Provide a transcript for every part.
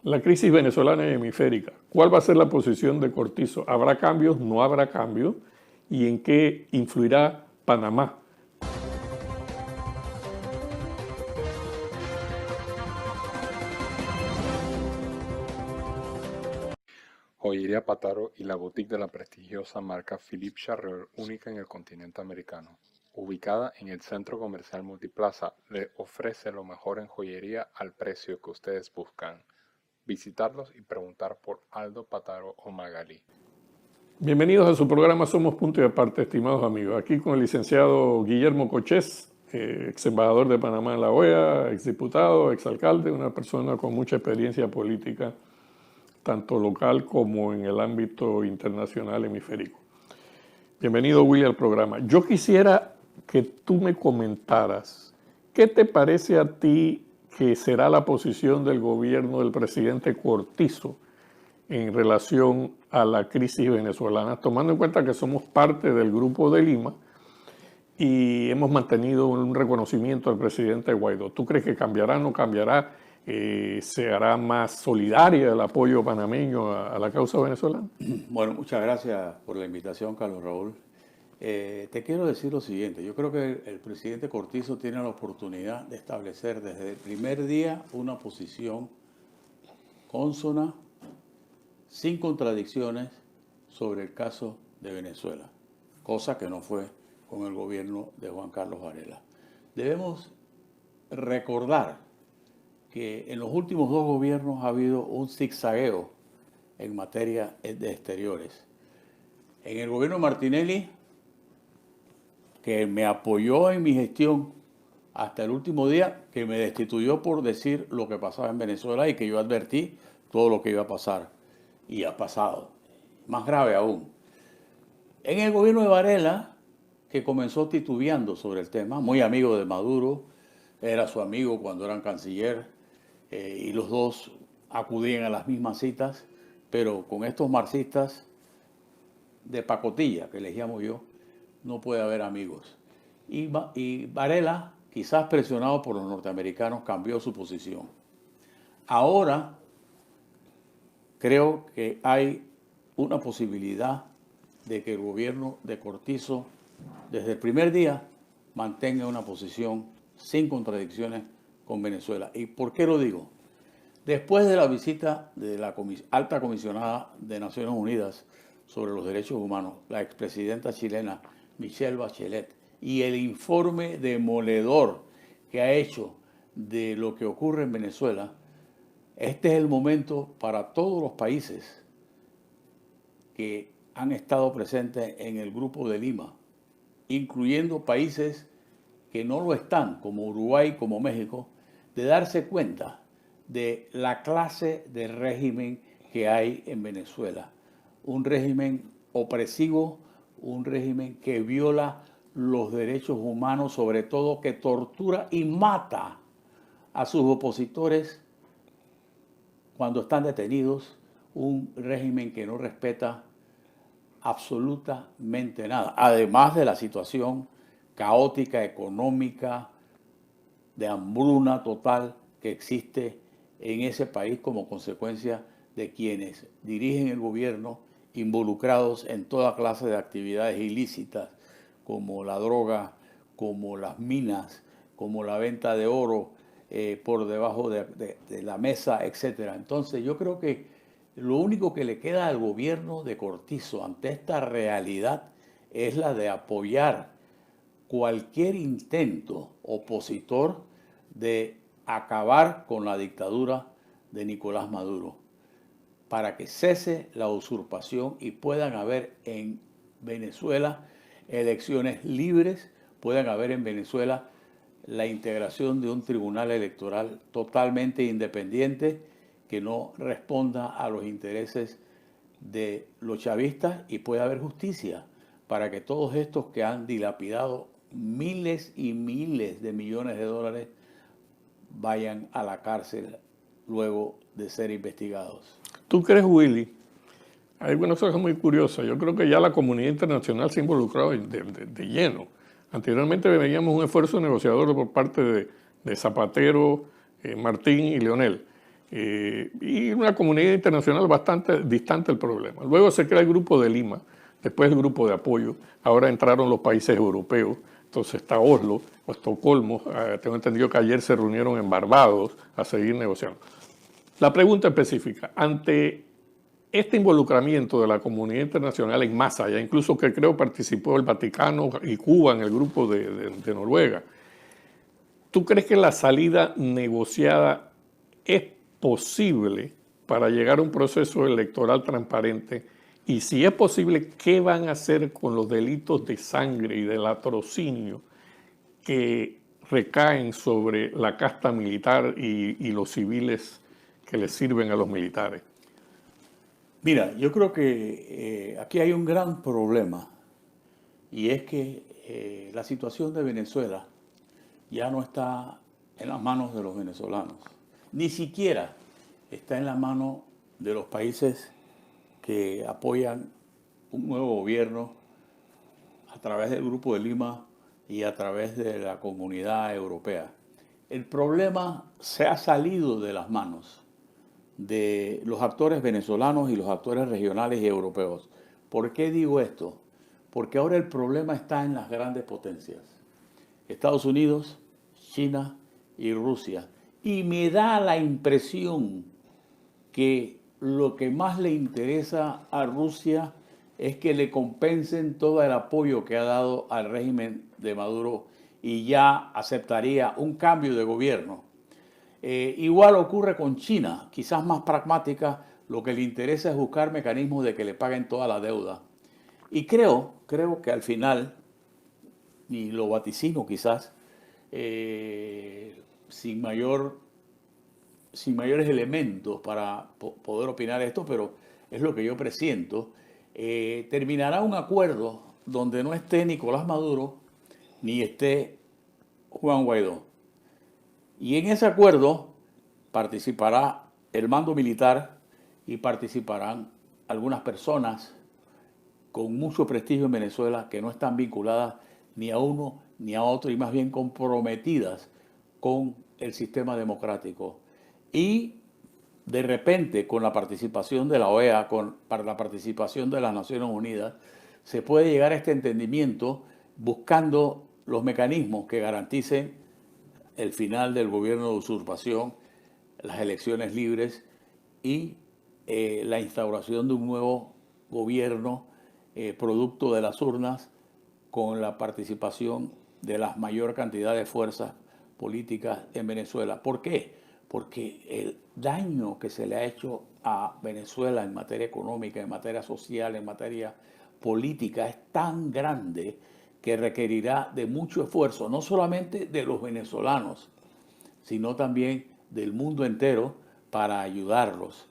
La crisis venezolana y hemisférica. ¿Cuál va a ser la posición de Cortizo? ¿Habrá cambios? ¿No habrá cambios? ¿Y en qué influirá Panamá? Joyería Pataro y la boutique de la prestigiosa marca Philippe Charoen, única en el continente americano. Ubicada en el Centro Comercial Multiplaza, le ofrece lo mejor en joyería al precio que ustedes buscan. Visitarlos y preguntar por Aldo Pataro o Magalí. Bienvenidos a su programa Somos Punto y Aparte, estimados amigos. Aquí con el licenciado Guillermo Cochés, ex embajador de Panamá en la OEA, ex diputado, ex alcalde, una persona con mucha experiencia política, tanto local como en el ámbito internacional hemisférico. Bienvenido, Willy, al programa. Yo quisiera que tú me comentaras, ¿qué te parece a ti que será la posición del gobierno del presidente Cortizo en relación a la crisis venezolana, tomando en cuenta que somos parte del Grupo de Lima y hemos mantenido un reconocimiento al presidente Guaidó? ¿Tú crees que cambiará, no cambiará? ¿Se hará más solidaria el apoyo panameño a la causa venezolana? Bueno, muchas gracias por la invitación, Carlos Raúl. Te quiero decir lo siguiente, yo creo que el presidente Cortizo tiene la oportunidad de establecer desde el primer día una posición consona, sin contradicciones, sobre el caso de Venezuela, cosa que no fue con el gobierno de Juan Carlos Varela. Debemos recordar que en los últimos dos gobiernos ha habido un zigzagueo en materia de exteriores. En el gobierno de Martinelli, que me apoyó en mi gestión hasta el último día, que me destituyó por decir lo que pasaba en Venezuela y que yo advertí todo lo que iba a pasar. Y ha pasado. Más grave aún. En el gobierno de Varela, que comenzó titubeando sobre el tema, muy amigo de Maduro, era su amigo cuando eran canciller, y los dos acudían a las mismas citas, pero con estos marxistas de pacotilla, que les llamo yo, no puede haber amigos. Y Varela, quizás presionado por los norteamericanos, cambió su posición. Ahora creo que hay una posibilidad de que el gobierno de Cortizo, desde el primer día, mantenga una posición sin contradicciones con Venezuela. ¿Y por qué lo digo? Después de la visita de la alta comisionada de Naciones Unidas sobre los derechos humanos, la expresidenta chilena Michelle Bachelet, y el informe demoledor que ha hecho de lo que ocurre en Venezuela, este es el momento para todos los países que han estado presentes en el Grupo de Lima, incluyendo países que no lo están, como Uruguay, como México, de darse cuenta de la clase de régimen que hay en Venezuela. Un régimen opresivo, un régimen que viola los derechos humanos, sobre todo que tortura y mata a sus opositores cuando están detenidos, un régimen que no respeta absolutamente nada, además de la situación caótica, económica, de hambruna total que existe en ese país como consecuencia de quienes dirigen el gobierno involucrados en toda clase de actividades ilícitas, como la droga, como las minas, como la venta de oro por debajo de la mesa, etc. Entonces yo creo que lo único que le queda al gobierno de Cortizo ante esta realidad es la de apoyar cualquier intento opositor de acabar con la dictadura de Nicolás Maduro, para que cese la usurpación y puedan haber en Venezuela elecciones libres, puedan haber en Venezuela la integración de un tribunal electoral totalmente independiente que no responda a los intereses de los chavistas, y pueda haber justicia para que todos estos que han dilapidado miles y miles de millones de dólares vayan a la cárcel luego de ser investigados. ¿Tú crees, Willy? Hay una cosa muy curiosa. Yo creo que ya la comunidad internacional se ha involucrado de lleno. Anteriormente veíamos un esfuerzo negociador por parte de Zapatero, Martín y Leonel. y una comunidad internacional bastante distante del problema. Luego se crea el Grupo de Lima, después el Grupo de Apoyo, ahora entraron los países europeos, entonces está Oslo o Estocolmo, tengo entendido que ayer se reunieron en Barbados a seguir negociando. La pregunta específica, ante este involucramiento de la comunidad internacional en masa, ya incluso que creo participó el Vaticano y Cuba en el grupo de Noruega, ¿tú crees que la salida negociada es posible para llegar a un proceso electoral transparente? Y si es posible, ¿qué van a hacer con los delitos de sangre y de latrocinio que recaen sobre la casta militar y los civiles que les sirven a los militares? Mira, yo creo que aquí hay un gran problema, y es que la situación de Venezuela ya no está en las manos de los venezolanos, ni siquiera está en la mano de los países que apoyan un nuevo gobierno a través del Grupo de Lima y a través de la Comunidad Europea. El problema se ha salido de las manos de los actores venezolanos y los actores regionales y europeos. ¿Por qué digo esto? Porque ahora el problema está en las grandes potencias. Estados Unidos, China y Rusia. Y me da la impresión que lo que más le interesa a Rusia es que le compensen todo el apoyo que ha dado al régimen de Maduro y ya aceptaría un cambio de gobierno. Igual ocurre con China, quizás más pragmática, lo que le interesa es buscar mecanismos de que le paguen toda la deuda. Y creo que al final, y lo vaticino quizás, sin mayores elementos para poder opinar esto, pero es lo que yo presiento, terminará un acuerdo donde no esté Nicolás Maduro ni esté Juan Guaidó. Y en ese acuerdo participará el mando militar y participarán algunas personas con mucho prestigio en Venezuela que no están vinculadas ni a uno ni a otro y más bien comprometidas con el sistema democrático. Y de repente, con la participación de la OEA, para la participación de las Naciones Unidas, se puede llegar a este entendimiento buscando los mecanismos que garanticen el final del gobierno de usurpación, las elecciones libres y la instauración de un nuevo gobierno producto de las urnas con la participación de la mayor cantidad de fuerzas políticas en Venezuela. ¿Por qué? Porque el daño que se le ha hecho a Venezuela en materia económica, en materia social, en materia política es tan grande que requerirá de mucho esfuerzo, no solamente de los venezolanos, sino también del mundo entero para ayudarlos.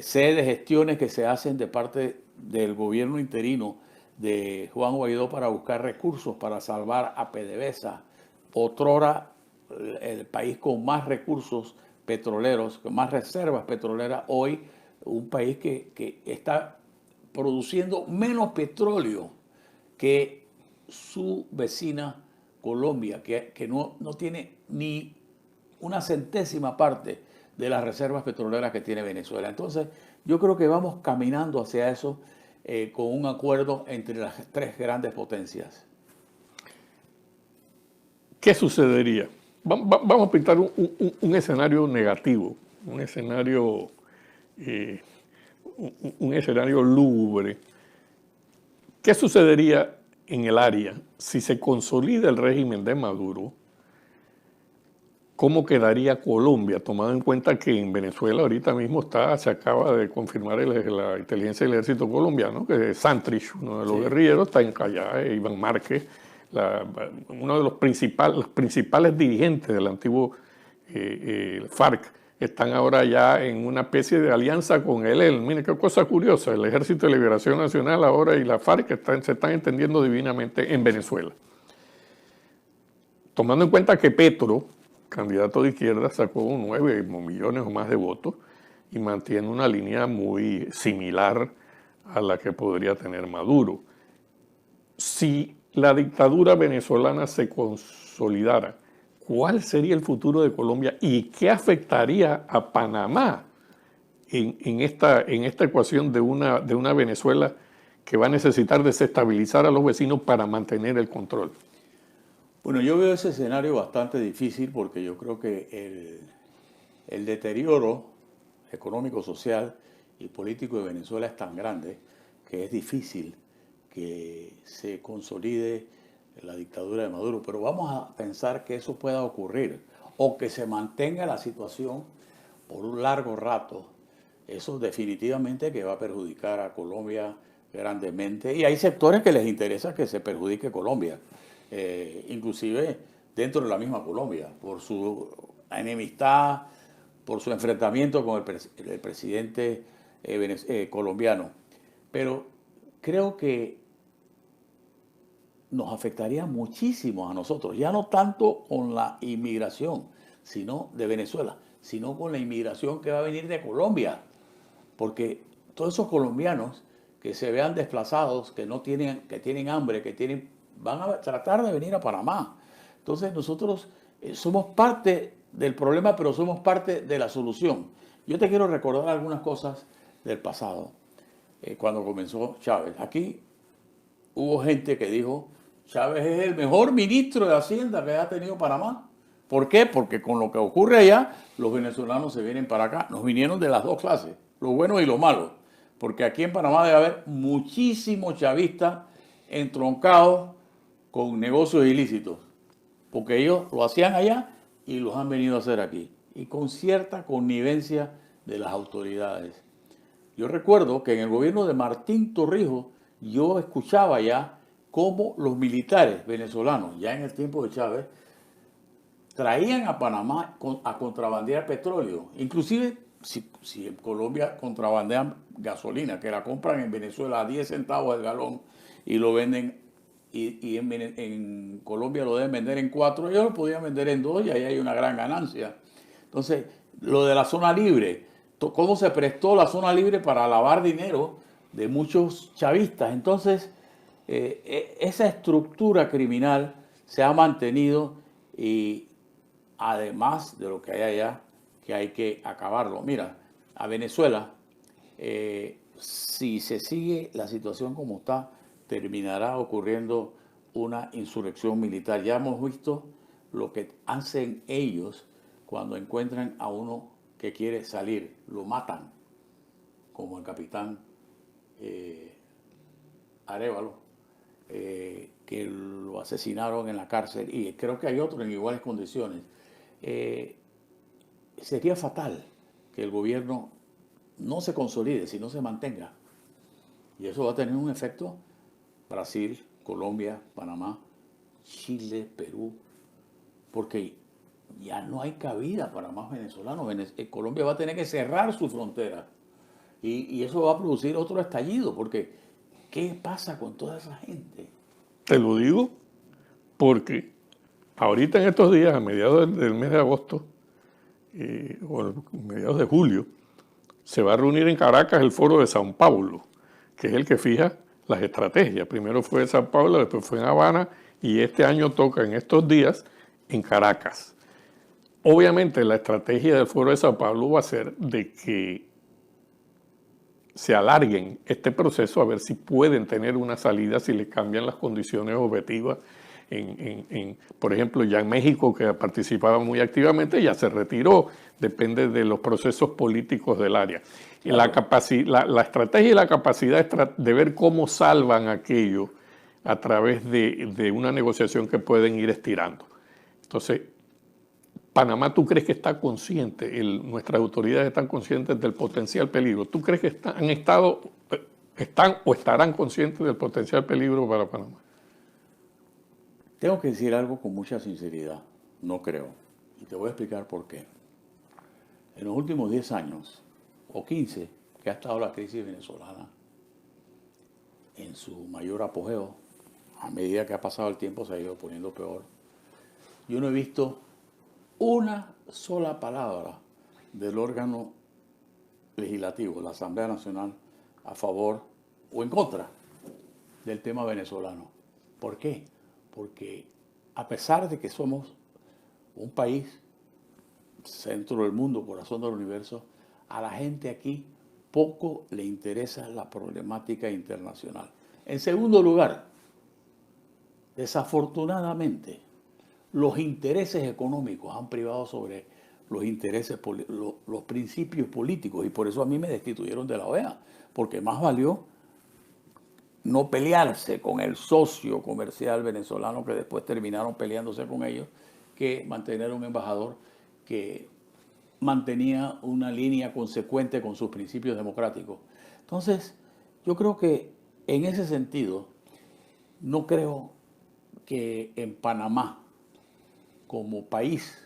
Sé de gestiones que se hacen de parte del gobierno interino de Juan Guaidó para buscar recursos para salvar a PDVSA, otrora el país con más recursos petroleros, con más reservas petroleras, hoy un país que está produciendo menos petróleo que su vecina Colombia, que no tiene ni una centésima parte de las reservas petroleras que tiene Venezuela. Entonces, yo creo que vamos caminando hacia eso con un acuerdo entre las tres grandes potencias. ¿Qué sucedería? Vamos a pintar un escenario negativo, un escenario lúgubre. ¿Qué sucedería en el área si se consolida el régimen de Maduro? ¿Cómo quedaría Colombia, tomando en cuenta que en Venezuela ahorita mismo se acaba de confirmar la inteligencia del ejército colombiano, que es Santrich, uno de los guerrilleros, está en allá, Iván Márquez, uno de los principales dirigentes del antiguo FARC, están ahora ya en una especie de alianza con él. Mire qué cosa curiosa, el Ejército de Liberación Nacional ahora y la FARC se están entendiendo divinamente en Venezuela. Tomando en cuenta que Petro, candidato de izquierda, sacó 9 millones o más de votos y mantiene una línea muy similar a la que podría tener Maduro. Si la dictadura venezolana se consolidara, ¿cuál sería el futuro de Colombia y qué afectaría a Panamá en esta ecuación de una Venezuela que va a necesitar desestabilizar a los vecinos para mantener el control? Bueno, yo veo ese escenario bastante difícil porque yo creo que el deterioro económico, social y político de Venezuela es tan grande que es difícil que se consolide la dictadura de Maduro. Pero vamos a pensar que eso pueda ocurrir o que se mantenga la situación por un largo rato. Eso definitivamente que va a perjudicar a Colombia grandemente. Y hay sectores que les interesa que se perjudique Colombia, inclusive dentro de la misma Colombia, por su enemistad, por su enfrentamiento con el presidente colombiano. Pero creo que nos afectaría muchísimo a nosotros, ya no tanto con la inmigración, sino de Venezuela, sino con la inmigración que va a venir de Colombia, porque todos esos colombianos que se vean desplazados, que tienen hambre, van a tratar de venir a Panamá. Entonces nosotros somos parte del problema, pero somos parte de la solución. Yo te quiero recordar algunas cosas del pasado, cuando comenzó Chávez. Aquí hubo gente que dijo, Chávez es el mejor ministro de Hacienda que ha tenido Panamá. ¿Por qué? Porque con lo que ocurre allá, los venezolanos se vienen para acá. Nos vinieron de las dos clases, lo bueno y lo malo. Porque aquí en Panamá debe haber muchísimos chavistas entroncados con negocios ilícitos. Porque ellos lo hacían allá y los han venido a hacer aquí. Y con cierta connivencia de las autoridades. Yo recuerdo que en el gobierno de Martín Torrijos, yo escuchaba ya cómo los militares venezolanos, ya en el tiempo de Chávez, traían a Panamá a contrabandear petróleo. Inclusive, si en Colombia contrabandean gasolina, que la compran en Venezuela a 10 centavos el galón y lo venden, y en Colombia lo deben vender en 4, ellos lo podían vender en 2 y ahí hay una gran ganancia. Entonces, lo de la zona libre, cómo se prestó la zona libre para lavar dinero de muchos chavistas. Entonces, esa estructura criminal se ha mantenido y además de lo que hay allá, que hay que acabarlo. Mira, a Venezuela, si se sigue la situación como está, terminará ocurriendo una insurrección militar. Ya hemos visto lo que hacen ellos cuando encuentran a uno que quiere salir, lo matan, como el capitán Arévalo, que lo asesinaron en la cárcel, y creo que hay otro en iguales condiciones. Sería fatal que el gobierno no se consolide, sino se mantenga. Y eso va a tener un efecto Brasil, Colombia, Panamá, Chile, Perú, porque ya no hay cabida para más venezolanos. Colombia va a tener que cerrar su frontera y eso va a producir otro estallido, porque ¿qué pasa con toda esa gente? Te lo digo porque ahorita en estos días, a mediados del mes de agosto o a mediados de julio, se va a reunir en Caracas el Foro de Sao Paulo, que es el que fija las estrategias. Primero fue en Sao Paulo, después fue en Habana y este año toca en estos días en Caracas. Obviamente la estrategia del Foro de Sao Paulo va a ser de que se alarguen este proceso a ver si pueden tener una salida, si les cambian las condiciones objetivas. Por ejemplo, ya en México, que participaba muy activamente, ya se retiró, depende de los procesos políticos del área. Claro. La estrategia y la capacidad de ver cómo salvan aquello a través de una negociación que pueden ir estirando. Entonces, Panamá, ¿tú crees que está consciente, nuestras autoridades están conscientes del potencial peligro? ¿Tú crees que están o estarán conscientes del potencial peligro para Panamá? Tengo que decir algo con mucha sinceridad, no creo. Y te voy a explicar por qué. En los últimos 10 años, o 15, que ha estado la crisis venezolana en su mayor apogeo, a medida que ha pasado el tiempo se ha ido poniendo peor. Yo no he visto una sola palabra del órgano legislativo, la Asamblea Nacional, a favor o en contra del tema venezolano. ¿Por qué? Porque a pesar de que somos un país, centro del mundo, corazón del universo, a la gente aquí poco le interesa la problemática internacional. En segundo lugar, desafortunadamente, los intereses económicos han privado sobre los intereses, los principios políticos, y por eso a mí me destituyeron de la OEA, porque más valió no pelearse con el socio comercial venezolano, que después terminaron peleándose con ellos, que mantener un embajador que mantenía una línea consecuente con sus principios democráticos. Entonces, yo creo que en ese sentido, no creo que en Panamá, como país,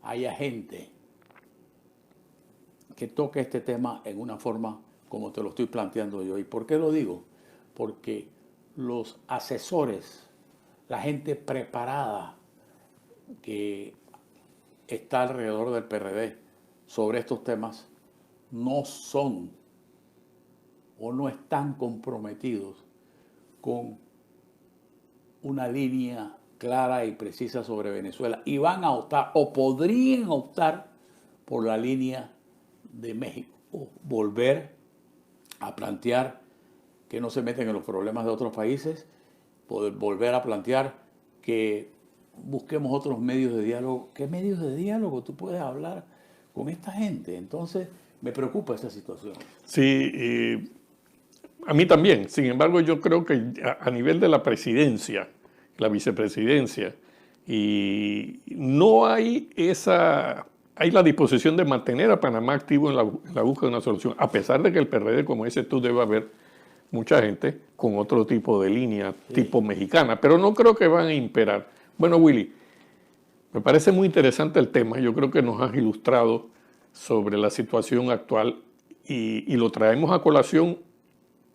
haya gente que toque este tema en una forma como te lo estoy planteando yo. ¿Y por qué lo digo? Porque los asesores, la gente preparada que está alrededor del PRD sobre estos temas, no son o no están comprometidos con una línea clara y precisa sobre Venezuela, y van a optar o podrían optar por la línea de México, o volver a plantear que no se meten en los problemas de otros países, poder volver a plantear que busquemos otros medios de diálogo. ¿Qué medios de diálogo tú puedes hablar con esta gente? Entonces, me preocupa esta situación. Sí, a mí también. Sin embargo, yo creo que a nivel de la presidencia, la vicepresidencia, y no hay hay la disposición de mantener a Panamá activo en la búsqueda de una solución, a pesar de que el PRD, como dices tú, debe haber mucha gente con otro tipo de línea, tipo mexicana, pero no creo que van a imperar. Bueno, Willy, me parece muy interesante el tema. Yo creo que nos has ilustrado sobre la situación actual y lo traemos a colación.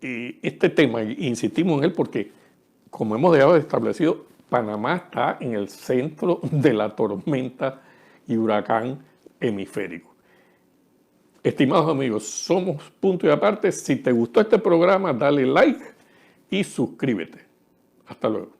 Y este tema, insistimos en él porque, como hemos dejado establecido, Panamá está en el centro de la tormenta y huracán hemisférico. Estimados amigos, somos Punto y Aparte. Si te gustó este programa, dale like y suscríbete. Hasta luego.